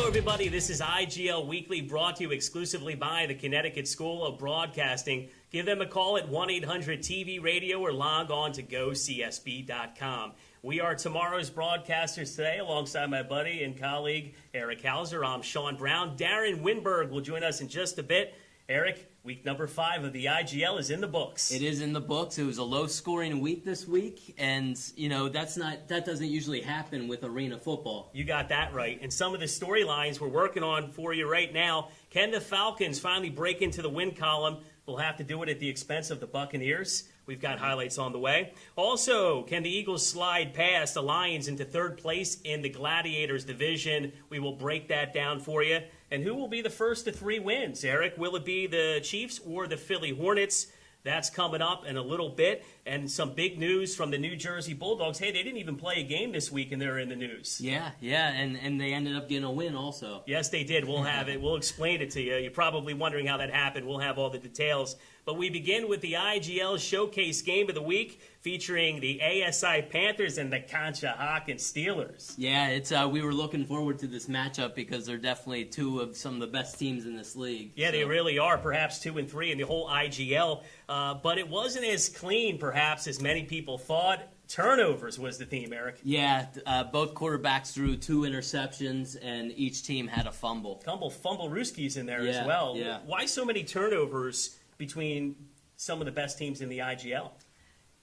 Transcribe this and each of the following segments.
everybody. This is IGL Weekly, brought to you exclusively by the Connecticut School of Broadcasting. Give them a call at 1-800-TV-RADIO or log on to GoCSB.com. We are tomorrow's broadcasters today, alongside my buddy and colleague, Erik. I'm Shawn Brown. Darren Winberg will join us in just a bit. Erik, week number 5 of the IGL is in the books. It is in the books. It was a low-scoring week this week, and that doesn't usually happen with arena football. You got that right. And some of the storylines we're working on for you right now. Can the Falcons finally break into the win column? We'll have to do it at the expense of the Buccaneers. We've got highlights on the way. Also, can the Eagles slide past the Lions into third place in the Gladiators division? We will break that down for you. And who will be the first to 3 wins, Erik? Will it be the Chiefs or the Philly Hornets? That's coming up in a little bit. And some big news from the New Jersey Bulldogs. Hey, they didn't even play a game this week, and they're in the news. Yeah, and they ended up getting a win also. Yes, they did. We'll have it. We'll explain it to you. You're probably wondering how that happened. We'll have all the details. But we begin with the IGL Showcase Game of the Week, featuring the ASI Panthers and the Conshohocken Steelers. Yeah, we were looking forward to this matchup because they're definitely two of some of the best teams in this league. Yeah, They really are, perhaps 2 and 3 in the whole IGL. But it wasn't as clean, perhaps, as many people thought. Turnovers was the theme, Erik. Yeah, both quarterbacks threw 2 interceptions, and each team had a fumble. Fumble Rooskies in there as well. Yeah. Why so many turnovers between some of the best teams in the IGL?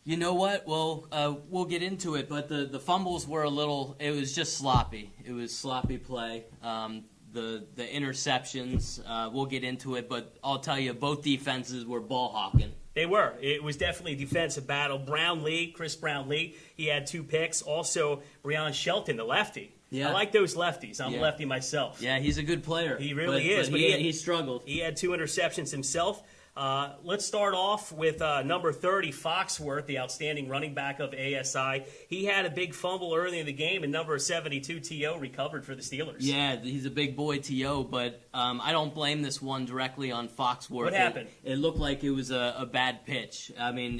You know what? Well, we'll get into it, but the fumbles were it was just sloppy. It was sloppy play. The interceptions, we'll get into it, but I'll tell you, both defenses were ball hawking. They were. It was definitely a defensive battle. Chris Brownlee, he had 2 picks. Also, Breon Shelton, the lefty. Yeah. I like those lefties. I'm a lefty myself. Yeah, he's a good player. He really is. But he struggled. He had 2 interceptions himself. Let's start off with number 30, Foxworth, the outstanding running back of ASI. He had a big fumble early in the game, and number 72, T.O., recovered for the Steelers. Yeah, he's a big boy, T.O., but I don't blame this one directly on Foxworth. What happened? It looked like it was a bad pitch. I mean,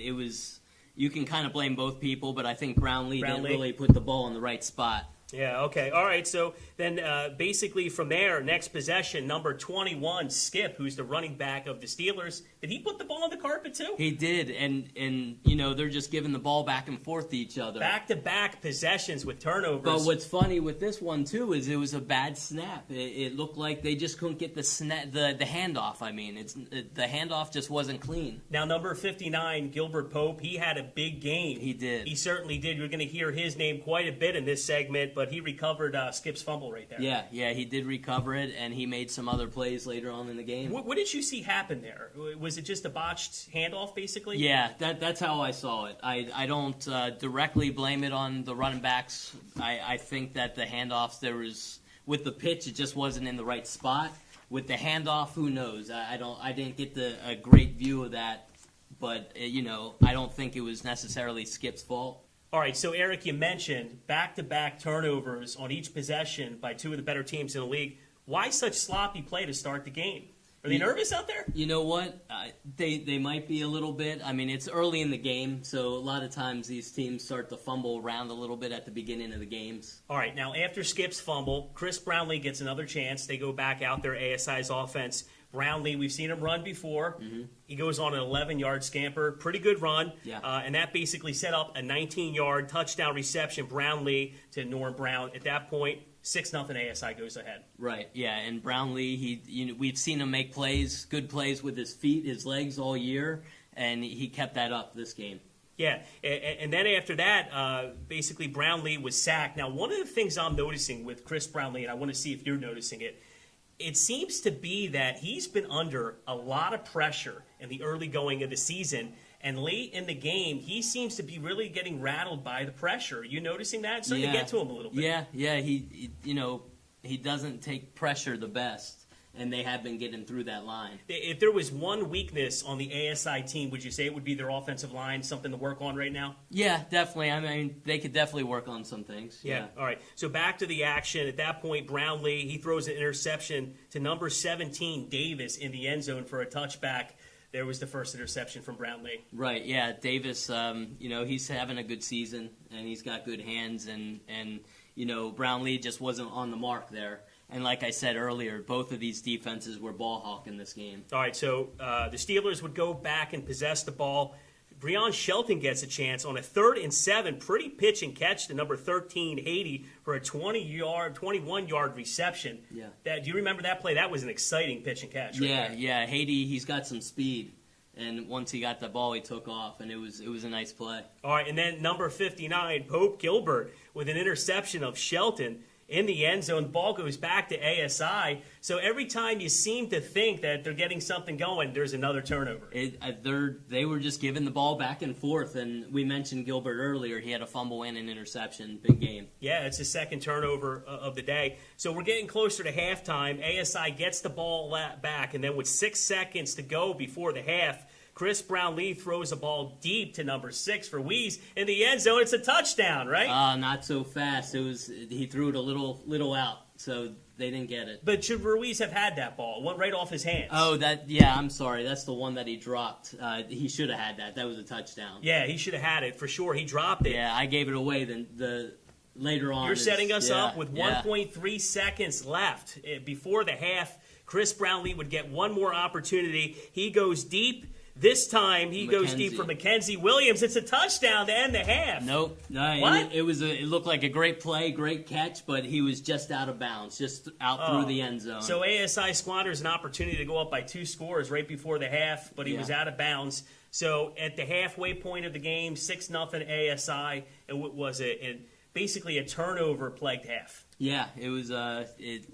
you can kind of blame both people, but I think Brownlee didn't really put the ball in the right spot. Yeah, okay. All right, so then basically from there, next possession, number 21, Skip, who's the running back of the Steelers. Did he put the ball on the carpet too? He did, and they're just giving the ball back and forth to each other. Back-to-back possessions with turnovers. But what's funny with this one, too, is it was a bad snap. It looked like they just couldn't get the handoff. I mean, the handoff just wasn't clean. Now, number 59, Gilbert Pope, he had a big game. He did. He certainly did. You're going to hear his name quite a bit in this segment, but he recovered Skip's fumble right there. Yeah, he did recover it, and he made some other plays later on in the game. What did you see happen there? Was it just a botched handoff, basically? Yeah, that's how I saw it. I don't directly blame it on the running backs. I think that the handoffs, with the pitch, it just wasn't in the right spot. With the handoff, who knows? I didn't get a great view of that, but I don't think it was necessarily Skip's fault. All right, so Erik, you mentioned back-to-back turnovers on each possession by 2 of the better teams in the league. Why such sloppy play to start the game? Are they nervous out there? You know what? They might be a little bit. I mean, it's early in the game, so a lot of times these teams start to fumble around a little bit at the beginning of the games. All right, now after Skip's fumble, Chris Brownlee gets another chance. They go back out there, ASI's offense. Brownlee, we've seen him run before. Mm-hmm. He goes on an 11-yard scamper. Pretty good run. Yeah. And that basically set up a 19-yard touchdown reception, Brownlee to Norm Brown. At that point, 6-0 ASI goes ahead. Right, yeah. And Brownlee, we've seen him make plays, good plays with his feet, his legs all year, and he kept that up this game. Yeah, and then after that, basically Brownlee was sacked. Now, one of the things I'm noticing with Chris Brownlee, and I want to see if you're noticing it, it seems to be that he's been under a lot of pressure in the early going of the season, and late in the game, he seems to be really getting rattled by the pressure. Are you noticing that? It's starting to get to him a little bit. Yeah, he doesn't take pressure the best, and they have been getting through that line. If there was one weakness on the ASI team, would you say it would be their offensive line, something to work on right now? Yeah, definitely. I mean, they could definitely work on some things. Yeah. All right. So back to the action. At that point, Brownlee, he throws an interception to number 17, Davis, in the end zone for a touchback. There was the first interception from Brownlee. Right, yeah. Davis, he's having a good season, and he's got good hands, and Brownlee just wasn't on the mark there. And like I said earlier, both of these defenses were ball hawking this game. All right, so the Steelers would go back and possess the ball. Breon Shelton gets a chance on a 3rd and 7, pretty pitch and catch to number 13, Haiti, for a 21-yard reception. Yeah. Do you remember that play? That was an exciting pitch and catch. Right there. Yeah. Haiti, he's got some speed, and once he got the ball, he took off, and it was a nice play. All right, and then number 59, Pope Gilbert, with an interception of Shelton in the end zone. The ball goes back to ASI. So every time you seem to think that they're getting something going, there's another turnover. They were just giving the ball back and forth, and we mentioned Gilbert earlier. He had a fumble and an interception. Big game. Yeah, it's the second turnover of the day. So we're getting closer to halftime. ASI gets the ball back, and then with 6 seconds to go before the half, Chris Brownlee throws a ball deep to number 6 for Ruiz in the end zone. It's a touchdown, right? Not so fast. He threw it a little out, so they didn't get it. But should Ruiz have had that ball? It went right off his hands. I'm sorry. That's the one that he dropped. He should have had that. That was a touchdown. Yeah, he should have had it for sure. He dropped it. Yeah, I gave it away. The later on. You're setting us up with 1.3 seconds left before the half. Chris Brownlee would get one more opportunity. He goes deep. This time he goes deep for Mackenzie Williams. It's a touchdown to end the half. Nope. What? It looked like a great play, great catch, but he was just out of bounds, just out through the end zone. So ASI squanders an opportunity to go up by 2 scores right before the half, but he was out of bounds. So at the halfway point of the game, 6-0 ASI. It was basically a turnover-plagued half. Yeah, it was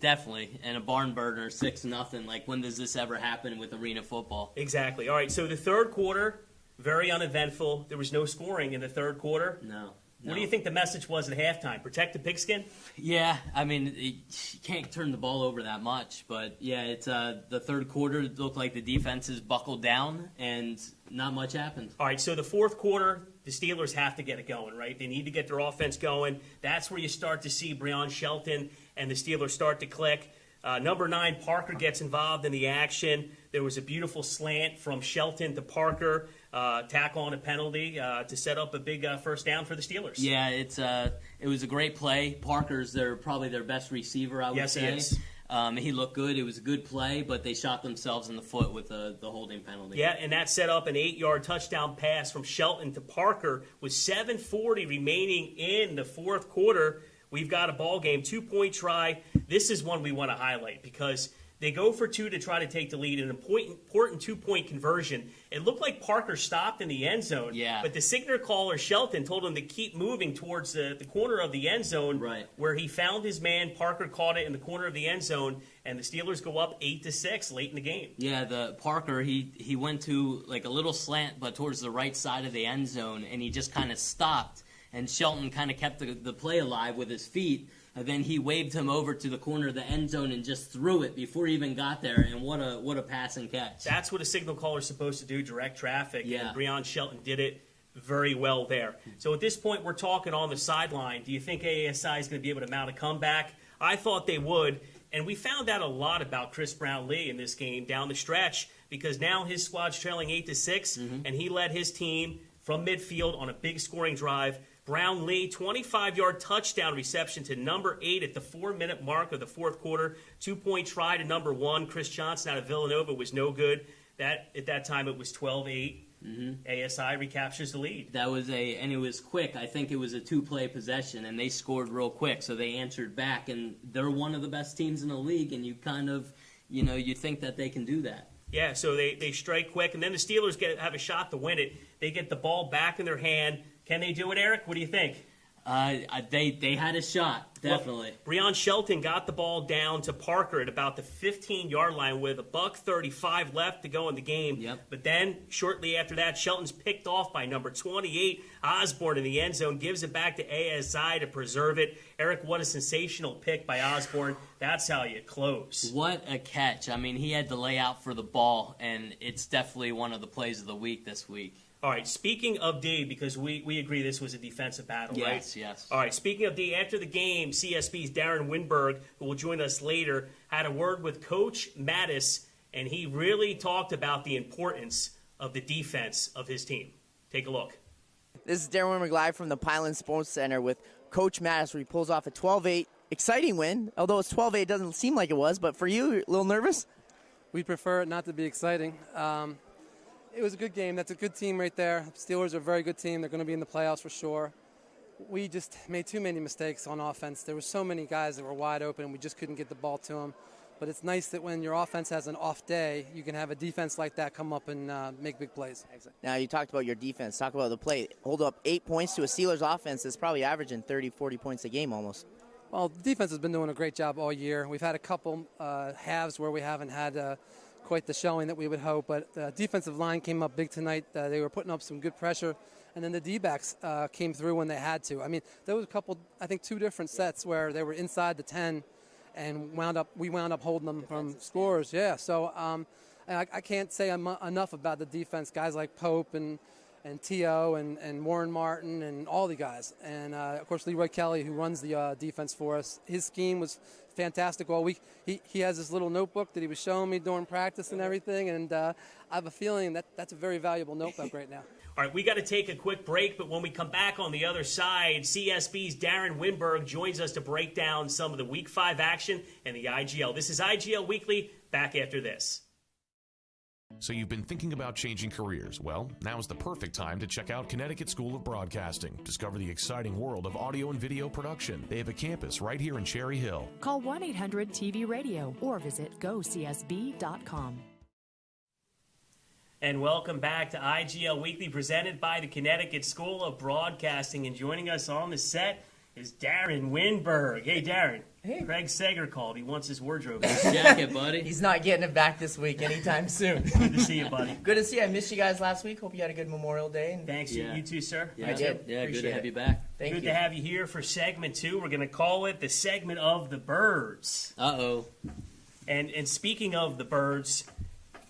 definitely, and a barn burner, 6-0. Like, when does this ever happen with arena football? Exactly. All right, so the third quarter, very uneventful. There was no scoring in the third quarter. No. What do you think the message was at halftime? Protect the pigskin? Yeah, I mean, you can't turn the ball over that much. But, yeah, it's the third quarter looked like the defenses buckled down, and not much happened. All right, so the fourth quarter, the Steelers have to get it going, right? They need to get their offense going. That's where you start to see Breon Shelton and the Steelers start to click. Number 9, Parker gets involved in the action. There was a beautiful slant from Shelton to Parker, tackle on a penalty to set up a big first down for the Steelers. Yeah, it was a great play. Parker's probably their best receiver, I would say. Yes, he is. He looked good. It was a good play, but they shot themselves in the foot with the holding penalty. Yeah, and that set up an 8-yard touchdown pass from Shelton to Parker with 7:40 remaining in the fourth quarter. We've got a ball game, 2-point try. This is one we want to highlight because they go for 2 to try to take the lead. An important 2-point conversion. It looked like Parker stopped in the end zone, but the signal caller, Shelton, told him to keep moving towards the corner of the end zone, where he found his man. Parker caught it in the corner of the end zone, and the Steelers go up 8-6 late in the game. Yeah, the Parker, he went to like a little slant, but towards the right side of the end zone, and he just kind of stopped. And Shelton kind of kept the play alive with his feet. And then he waved him over to the corner of the end zone and just threw it before he even got there. And what a pass and catch. That's what a signal caller is supposed to do, direct traffic. Yeah. And Breon Shelton did it very well there. So at this point, we're talking on the sideline. Do you think ASI is going to be able to mount a comeback? I thought they would. And we found out a lot about Chris Brownlee in this game down the stretch because now his squad's trailing 8-6, and he led his team from midfield on a big scoring drive. Brownlee, 25-yard touchdown reception to number 8 at the 4-minute mark of the fourth quarter. 2-point try to number 1. Chris Johnson out of Villanova was no good. At that time, it was 12-8. ASI recaptures the lead. And it was quick. I think it was a 2-play possession, and they scored real quick, so they answered back. And they're one of the best teams in the league, and you kind of, you think that they can do that. Yeah, so they strike quick, and then the Steelers have a shot to win it. They get the ball back in their hand. Can they do it, Erik? What do you think? They had a shot, definitely. Well, Breon Shelton got the ball down to Parker at about the 15-yard line with $1:35 left to go in the game. Yep. But then, shortly after that, Shelton's picked off by number 28, Osborne, in the end zone, gives it back to ASI to preserve it. Erik, what a sensational pick by Osborne. That's how you close. What a catch. I mean, he had to lay out for the ball, and it's definitely one of the plays of the week this week. All right, speaking of D, because we agree this was a defensive battle, right? Yes. All right, speaking of D, after the game, CSB's Darren Winberg, who will join us later, had a word with Coach Mattis, and he really talked about the importance of the defense of his team. Take a look. This is Darren Winberg live from the Pineland Sports Center with Coach Mattis, where he pulls off a 12-8 exciting win. Although it's 12-8, it doesn't seem like it was. But for you, you're a little nervous? We'd prefer it not to be exciting. It was a good game. That's a good team right there. Steelers are a very good team. They're going to be in the playoffs for sure. We just made too many mistakes on offense. There were so many guys that were wide open, and we just couldn't get the ball to them. But it's nice that when your offense has an off day, you can have a defense like that come up and make big plays. Now, you talked about your defense. Talk about the play. Hold up 8 points to a Steelers offense that's probably averaging 30, 40 points a game almost. Well, the defense has been doing a great job all year. We've had a couple halves where we haven't had quite the showing that we would hope, but the defensive line came up big tonight. They were putting up some good pressure, and then the D-backs came through when they had to. I mean, there was a couple, I think 2 different sets where they were inside the 10 and we wound up holding them from scores. Yeah, so I can't say enough about the defense. Guys like Pope and T.O. and Warren Martin and all the guys. And, of course, Leroy Kelly, who runs the defense for us. His scheme was fantastic all week. He has this little notebook that he was showing me during practice and everything, and I have a feeling that's a very valuable notebook right now. All right, we got to take a quick break, but when we come back on the other side, CSB's Darren Winberg joins us to break down some of the Week 5 action and the IGL. This is IGL Weekly, back after this. So you've been thinking about changing careers. Well, now is the perfect time to check out Connecticut School of Broadcasting. Discover the exciting world of audio and video production. They have a campus right here in Cherry Hill. Call 1-800-TV-RADIO or visit gocsb.com. And welcome back to IGL Weekly, presented by the Connecticut School of Broadcasting. And joining us on the set is Darren Winberg. Hey, Darren. Hey. Craig Sager called. He wants his wardrobe. Jacket, buddy. He's not getting it back this week anytime soon. Good to see you, buddy. Good to see you. I missed you guys last week. Hope you had a good Memorial Day. And Thanks. Yeah. You too, sir. Yeah, I did. Yeah, Appreciate good to have it. you back. Thank Good you. to have you here for segment 2. We're going to call it the segment of the birds. Uh-oh. And speaking of the birds,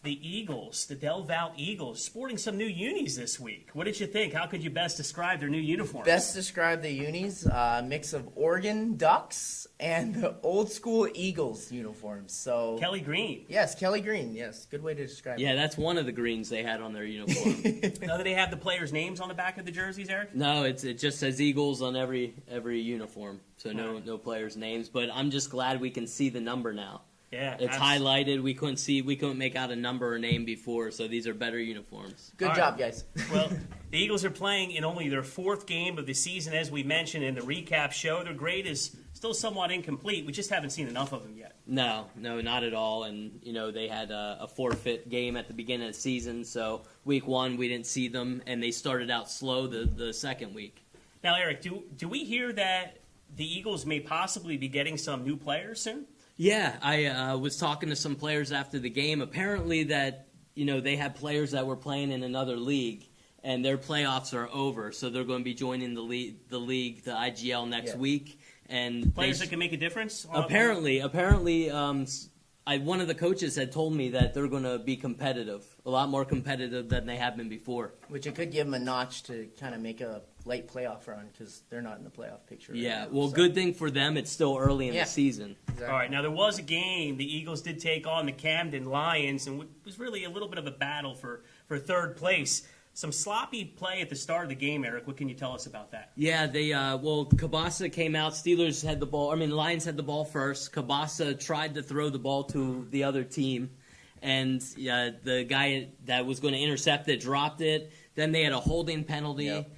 the Eagles, the Del Valle Eagles, sporting some new unis this week. What did you think? How could you best describe their new uniforms? Best describe the unis, mix of Oregon Ducks and the old school Eagles uniforms. So Kelly Green. Yes, Kelly Green. Yes, good way to describe it. Yeah, that's one of the greens they had on their uniform. Now, do they have the players' names on the back of the jerseys, Erik? No, it just says Eagles on every uniform, so no Right. no players' names. But I'm just glad we can see the number now. Yeah. It's highlighted. We couldn't make out a number or name before, so these are better uniforms. Good All job, right. guys. Well, the Eagles are playing in only their 4th game of the season, as we mentioned in the recap show. Their grade is still somewhat incomplete. We just haven't seen enough of them yet. No, not at all. And they had a forfeit game at the beginning of the season, so week 1 we didn't see them, and they started out slow the second week. Now, Erik, do we hear that the Eagles may possibly be getting some new players soon? Yeah, I was talking to some players after the game. Apparently that, they had players that were playing in another league, and their playoffs are over, so they're going to be joining the league, the IGL next week. And Players that can make a difference? Apparently, one of the coaches had told me that they're going to be competitive, a lot more competitive than they have been before. Which it could give them a notch to kind of make a late playoff run because they're not in the playoff picture. Yeah, right now, well, so. Good thing for them. It's still early in the season. Exactly. All right, now there was a game. The Eagles did take on the Camden Lions, and it was really a little bit of a battle for third place. Some sloppy play at the start of the game, Erik. What can you tell us about that? Yeah, Kabasa came out. Lions had the ball first. Kabasa tried to throw the ball to the other team, and the guy that was going to intercept it dropped it. Then they had a holding penalty. Yep.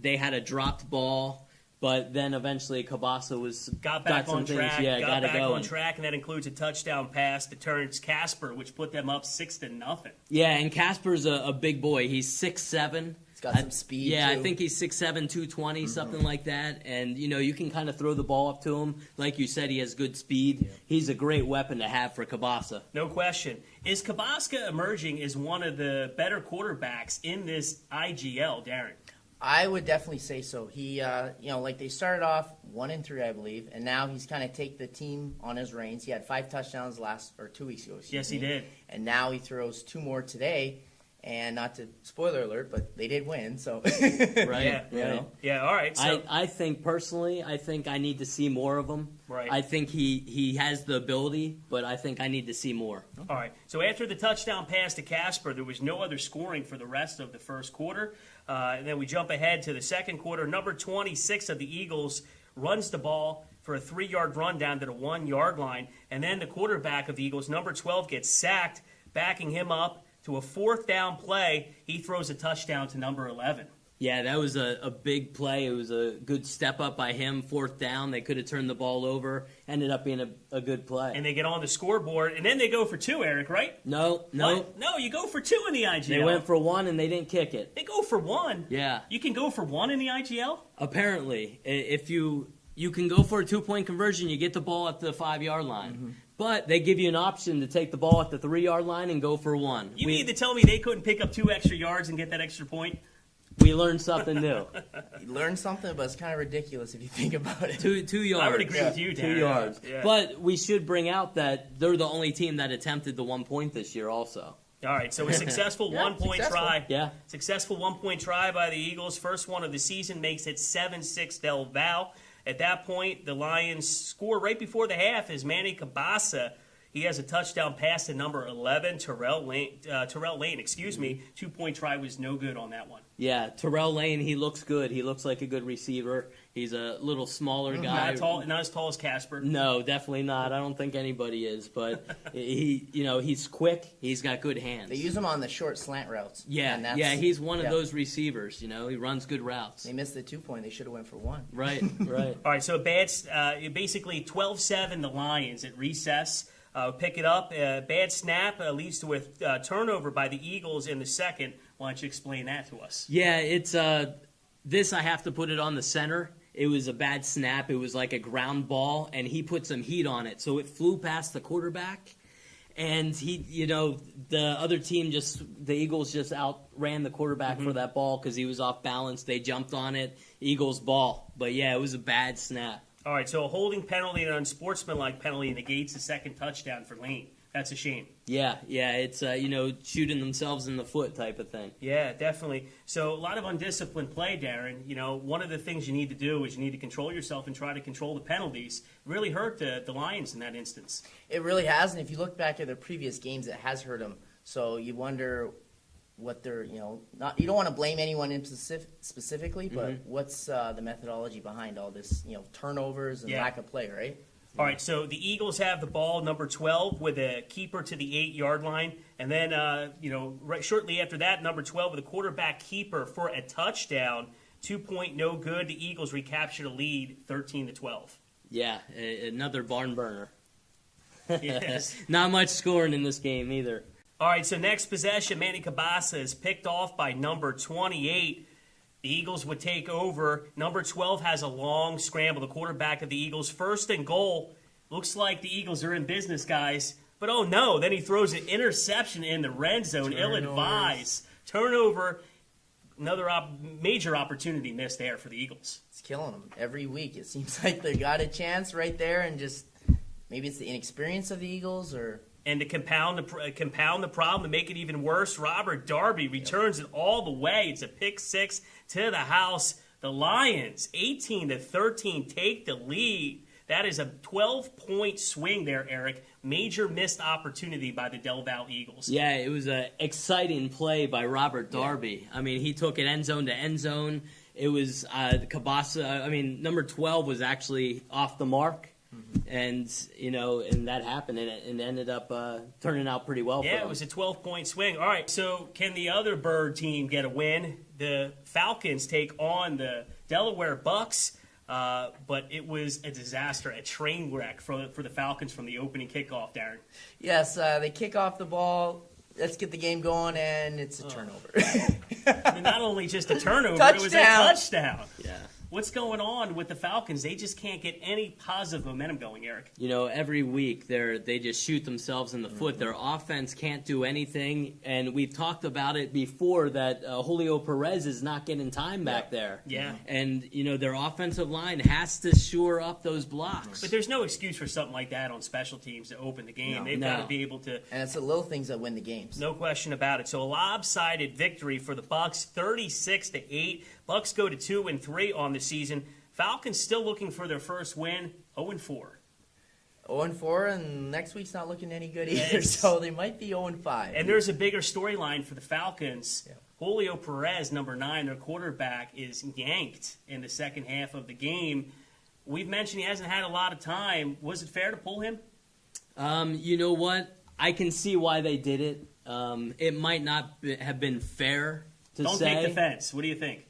They had a dropped ball, but then eventually Kabasa got back on track. Got back going. on track, and that includes a touchdown pass to Terrence Casper, which put them up 6-0. Yeah, and Casper's a big boy. He's 6'7". He's got some speed. Yeah, too. I think he's 6'7", 220, something like that. And, you can kind of throw the ball up to him. Like you said, he has good speed. Yeah. He's a great weapon to have for Kabasa. No question. Is Kabasa emerging as one of the better quarterbacks in this IGL, Darren? I would definitely say so. He, they started off 1-3, I believe, and now he's kind of take the team on his reins. He had 5 touchdowns 2 weeks ago. Yes, he did. And now he throws 2 more today. And not to spoiler alert, but they did win. So right, yeah. All right. So I think personally, I need to see more of him. Right. I think he has the ability, but I think I need to see more. All right. So after the touchdown pass to Casper, there was no other scoring for the rest of the first quarter. And then we jump ahead to the second quarter. Number 26 of the Eagles runs the ball for a 3-yard run down to the 1-yard line. And then the quarterback of the Eagles, number 12, gets sacked, backing him up to a 4th down play. He throws a touchdown to number 11. Yeah, that was a big play. It was a good step up by him, 4th down. They could have turned the ball over. Ended up being a good play. And they get on the scoreboard, and then they go for 2, Erik, right? No. What? No, you go for 2 in the IGL. They went for 1, and they didn't kick it. They go for 1? Yeah. You can go for 1 in the IGL? Apparently. If you can go for a 2-point conversion, you get the ball at the 5-yard line. Mm-hmm. But they give you an option to take the ball at the 3-yard line and go for 1. You mean to tell me they couldn't pick up 2 extra yards and get that extra point? We learned something new. You learned something, but it's kind of ridiculous if you think about it. 2 yards. I would agree with you, Dan. 2 yards. Yeah. But we should bring out that they're the only team that attempted the 1 point this year also. All right, so a successful one-point try. Yeah. Successful one-point try by the Eagles. First one of the season makes it 7-6 Del Val. At that point, the Lions score right before the half as Manny Cabasa. He has a touchdown pass to number 11, Terrell Lane. 2-point try was no good on that one. Yeah, Terrell Lane, he looks good. He looks like a good receiver. He's a little smaller guy. Not as tall as Casper. No, definitely not. I don't think anybody is, but he's quick. He's got good hands. They use him on the short slant routes. Yeah, he's one of those receivers. He runs good routes. They missed the 2-point. They should have went for 1. Right. All right, so basically 12-7 the Lions at recess. Pick it up. Bad snap leads to a turnover by the Eagles in the second. Why don't you explain that to us? Yeah, it's this I have to put it on the center. It was a bad snap. It was like a ground ball, and he put some heat on it. So it flew past the quarterback, and the other team the Eagles just outran the quarterback for that ball because he was off balance. They jumped on it. Eagles ball. But, yeah, it was a bad snap. All right, so a holding penalty and an unsportsmanlike penalty negates the second touchdown for Lane. That's a shame. Yeah, it's shooting themselves in the foot type of thing. Yeah, definitely. So a lot of undisciplined play, Darren. One of the things you need to do is you need to control yourself and try to control the penalties. It really hurt the Lions in that instance. It really has, and if you look back at the previous games, it has hurt them. So you wonder what they're, you don't want to blame anyone in specifically, but what's the methodology behind all this, turnovers and lack of play, right? All right, so the Eagles have the ball, number 12, with a keeper to the 8-yard line. And then, right shortly after that, number 12 with a quarterback keeper for a touchdown. 2-point no good. The Eagles recaptured a lead, 13-12. Yeah, another barn burner. Yes. Not much scoring in this game either. All right, so next possession, Manny Cabasa is picked off by number 28. The Eagles would take over. Number 12 has a long scramble. The quarterback of the Eagles, 1st and goal. Looks like the Eagles are in business, guys. But oh no, then he throws an interception in the red zone. Ill-advised. Turnover. Another major opportunity missed there for the Eagles. It's killing them every week. It seems like they got a chance right there, and just maybe it's the inexperience of the Eagles, or... And to compound the problem, to make it even worse, Robert Darby returns it all the way. It's a pick 6 to the house. The Lions, 18-13, take the lead. That is a 12-point swing there, Erik. Major missed opportunity by the Del Val Eagles. Yeah, it was an exciting play by Robert Darby. Yeah. I mean, he took it end zone to end zone. It was Cabasa. Number 12 was actually off the mark. And that happened, and it ended up turning out pretty well for them. Yeah, it was a 12-point swing. All right, so can the other Bird team get a win? The Falcons take on the Delaware Bucks, but it was a disaster, a train wreck for the Falcons from the opening kickoff, Darren. Yes, they kick off the ball. Let's get the game going, and it's a turnover. Not only just a turnover, it was a touchdown. Yeah. What's going on with the Falcons? They just can't get any positive momentum going, Erik. Every week they just shoot themselves in the foot. Their offense can't do anything, and we've talked about it before that Julio Perez is not getting time back there. Yeah. And, their offensive line has to shore up those blocks. But there's no excuse for something like that on special teams to open the game. They've got to be able to... And it's the little things that win the games. No question about it. So a lopsided victory for the Bucks, 36-8. Bucks go to 2-3 on the season. Falcons still looking for their first win, 0-4. 0-4, and next week's not looking any good either, so they might be 0-5. And there's a bigger storyline for the Falcons. Yeah. Julio Perez, number 9, their quarterback, is yanked in the second half of the game. We've mentioned he hasn't had a lot of time. Was it fair to pull him? You know what? I can see why they did it. It might not have been fair to Don't say. take offense. What do you think?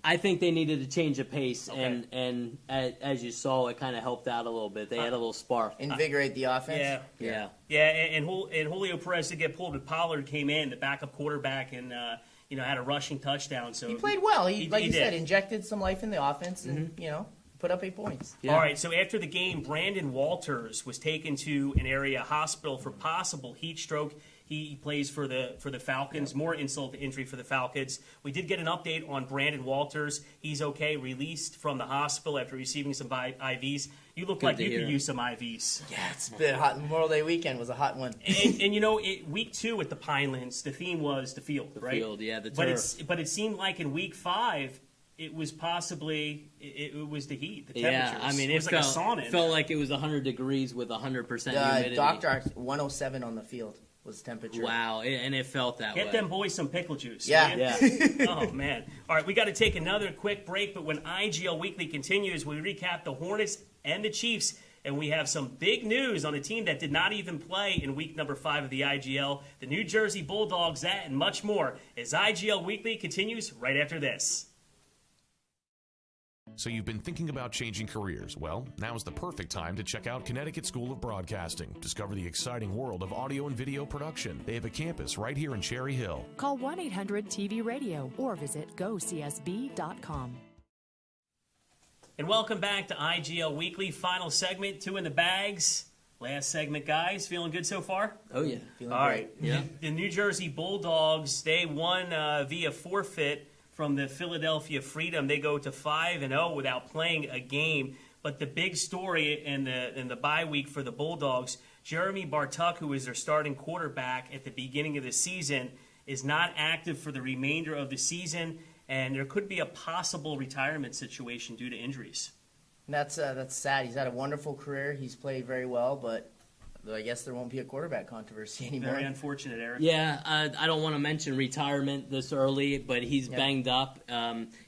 I think they needed to change of pace, Okay. and as you saw, it kind of helped out a little bit. They had a little spark. Invigorate the offense. Yeah. Yeah, and Julio Perez did get pulled, but Pollard came in, the backup quarterback, and had a rushing touchdown. So He played well. He like you did. said, injected some life in the offense, and put up 8 points. Yeah. All right, so after the game, Brandon Walters was taken to an area hospital for possible heat stroke. He plays for the Falcons. More insult to injury for the Falcons. We did get an update on Brandon Walters. He's okay, released from the hospital after receiving some IVs. You look like you could use some IVs. Yeah, it's been hot. Memorial Day weekend was a hot one. And week 2 at the Pinelands, the theme was the field, right? The field, yeah, the turf. But it seemed like in week 5, it was possibly it was the heat, the temperatures. Yeah, I mean, it was like a sauna. It felt like it was 100 degrees with 100% humidity. Doctor 107 on the field was temperature. Wow, and it felt that way. Get them boys some pickle juice. Yeah. will you? Oh, man. All right, we got to take another quick break, but when IGL Weekly continues, we recap the Hornets and the Chiefs, and we have some big news on a team that did not even play in week number 5 of the IGL, the New Jersey Bulldogs, that and much more, as IGL Weekly continues right after this. So you've been thinking about changing careers? Well, now is the perfect time to check out Connecticut School of Broadcasting. Discover the exciting world of audio and video production. They have a campus right here in Cherry Hill. Call 1-800-TV-RADIO or visit gocsb.com. And welcome back to IGL Weekly. Final segment, 2 in the bags. Last segment, guys. Feeling good so far? Oh, yeah. Feeling All great. right. Yeah. The New Jersey Bulldogs, they won via forfeit from the Philadelphia Freedom. They go to 5-0 without playing a game. But the big story in the bye week for the Bulldogs, Jeremy Bartuk, who is their starting quarterback at the beginning of the season, is not active for the remainder of the season, and there could be a possible retirement situation due to injuries. And that's sad. He's had a wonderful career. He's played very well, but I guess there won't be a quarterback controversy anymore. Very unfortunate, Erik. Yeah, I don't want to mention retirement this early, but he's banged up.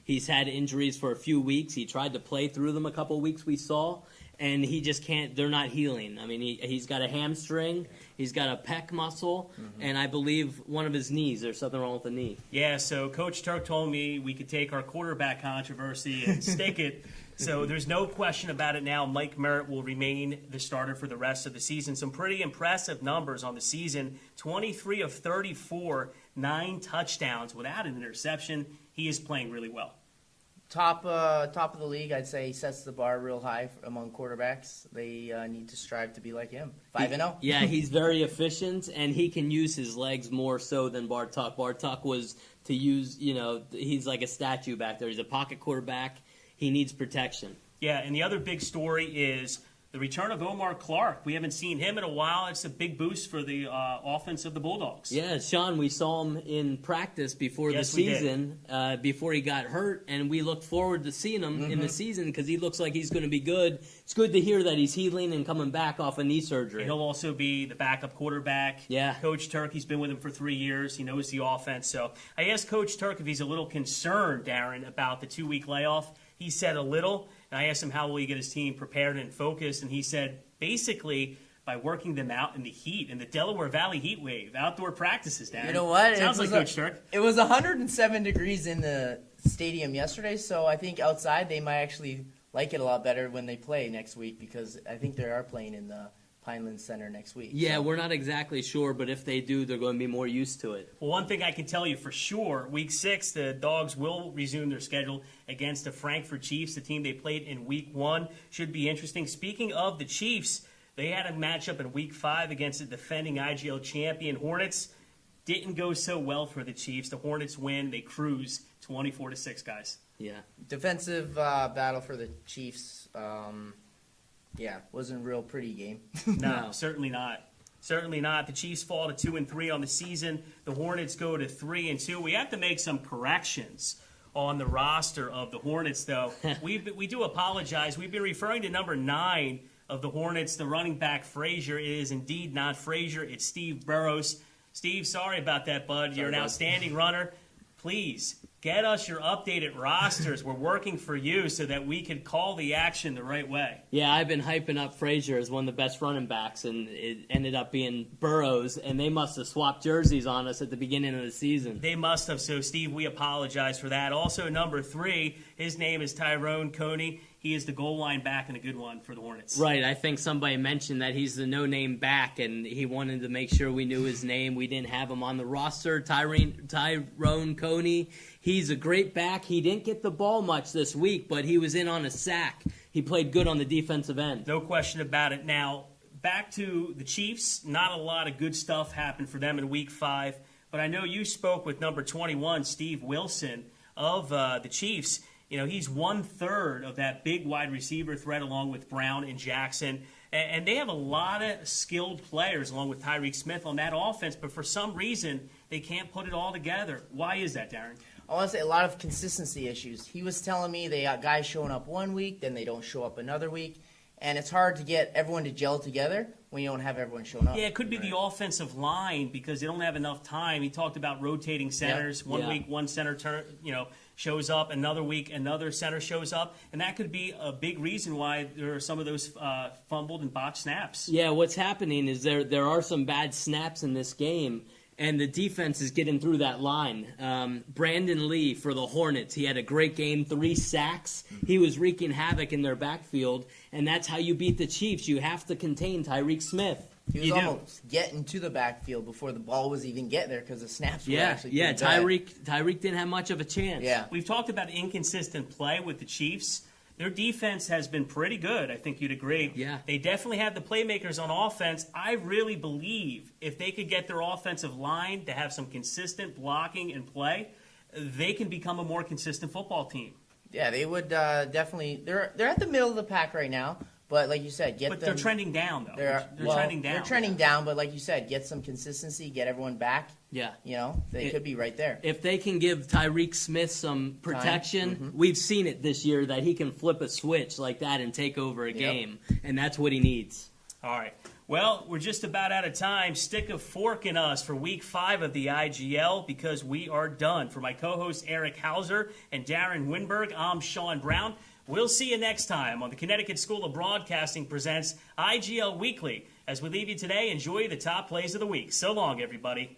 He's had injuries for a few weeks. He tried to play through them a couple of weeks we saw, and he just can't. They're not healing. I mean, he's got a hamstring, he's got a pec muscle, and I believe one of his knees. There's something wrong with the knee. Yeah, so Coach Turk told me we could take our quarterback controversy and stick it. So there's no question about it now. Mike Merritt will remain the starter for the rest of the season. Some pretty impressive numbers on the season. 23 of 34, 9 touchdowns without an interception. He is playing really well. Top of the league, I'd say he sets the bar real high among quarterbacks. They need to strive to be like him. 5-0. Yeah, he's very efficient, and he can use his legs more so than Bartuk. Bartuk was to use, he's like a statue back there. He's a pocket quarterback. He needs protection. Yeah, and the other big story is the return of Omar Clark. We haven't seen him in a while. It's a big boost for the offense of the Bulldogs. Yeah, Shawn, we saw him in practice before the season, before he got hurt, and we look forward to seeing him in the season because he looks like he's going to be good. It's good to hear that he's healing and coming back off a knee surgery. And he'll also be the backup quarterback. Yeah. Coach Turk, he's been with him for 3 years. He knows the offense. So I asked Coach Turk if he's a little concerned, Darren, about the 2-week layoff. He said a little, and I asked him how will he get his team prepared and focused, and he said basically by working them out in the heat, in the Delaware Valley heat wave, outdoor practices, Darren. You know what? Sounds like Coach Turk. It was 107 degrees in the stadium yesterday, so I think outside they might actually like it a lot better when they play next week because I think they are playing in the Pineland Center next week. Yeah, so. we're not exactly sure, but if they do, they're going to be more used to it. Well, one thing I can tell you for sure, Week 6, the Dogs will resume their schedule against the Frankfurt Chiefs, the team they played in Week 1. Should be interesting. Speaking of the Chiefs, they had a matchup in Week 5 against the defending IGL champion Hornets. Didn't go so well for the Chiefs. The Hornets win. They cruise 24-6, guys. Yeah. Defensive battle for the Chiefs. Wasn't a real pretty game. No, certainly not. Certainly not. The Chiefs fall to 2-3 on the season. The Hornets go to 3-2. We have to make some corrections on the roster of the Hornets, though. We do apologize. We've been referring to number 9 of the Hornets, the running back Frazier. It is indeed not Frazier. It's Steve Burrows. Steve, sorry about that, bud. You're an outstanding runner. Please Get us your updated rosters. We're working for you so that we could call the action the right way. Yeah, I've been hyping up Frazier as one of the best running backs, and it ended up being Burrows, and they must have swapped jerseys on us at the beginning of the season. They must have. So, Steve, we apologize for that. Also, number 3, his name is Tyrone Coney. He is the goal line back and a good one for the Hornets. Right. I think somebody mentioned that he's the no-name back, and he wanted to make sure we knew his name. We didn't have him on the roster. Tyrone Coney, he's a great back. He didn't get the ball much this week, but he was in on a sack. He played good on the defensive end. No question about it. Now, back to the Chiefs. Not a lot of good stuff happened for them in Week 5, but I know you spoke with number 21, Steve Wilson, of the Chiefs. You know, he's 1/3 of that big wide receiver threat along with Brown and Jackson. And they have a lot of skilled players along with Tyreek Smith on that offense, but for some reason, they can't put it all together. Why is that, Darren? I want to say a lot of consistency issues. He was telling me they got guys showing up one week, then they don't show up another week. And it's hard to get everyone to gel together when you don't have everyone showing up. Yeah, it could be the offensive line because they don't have enough time. He talked about rotating centers. One week, one center shows up. Another week, another center shows up. And that could be a big reason why there are some of those fumbled and botched snaps. Yeah, what's happening is there are some bad snaps in this game, and the defense is getting through that line. Brandon Lee for the Hornets, he had a great game, 3 sacks. He was wreaking havoc in their backfield, and that's how you beat the Chiefs. You have to contain Tyreek Smith. He was almost getting to the backfield before the ball was even getting there because the snaps were actually pretty bad. Tyreek didn't have much of a chance. Yeah. We've talked about inconsistent play with the Chiefs. Their defense has been pretty good. I think you'd agree. Yeah. They definitely have the playmakers on offense. I really believe if they could get their offensive line to have some consistent blocking and play, they can become a more consistent football team. Yeah, they would definitely. They're at the middle of the pack right now, but like you said, But they're trending down, though. They're trending down. They're trending down, but like you said, get some consistency, get everyone back. Yeah. You know, they could be right there. If they can give Tyreek Smith some protection, we've seen it this year that he can flip a switch like that and take over a game, and that's what he needs. All right. Well, we're just about out of time. Stick a fork in us for Week 5 of the IGL because we are done. For my co-hosts Erik Hauser and Darren Winberg, I'm Shawn Brown. We'll see you next time on the Connecticut School of Broadcasting presents IGL Weekly. As we leave you today, enjoy the top plays of the week. So long, everybody.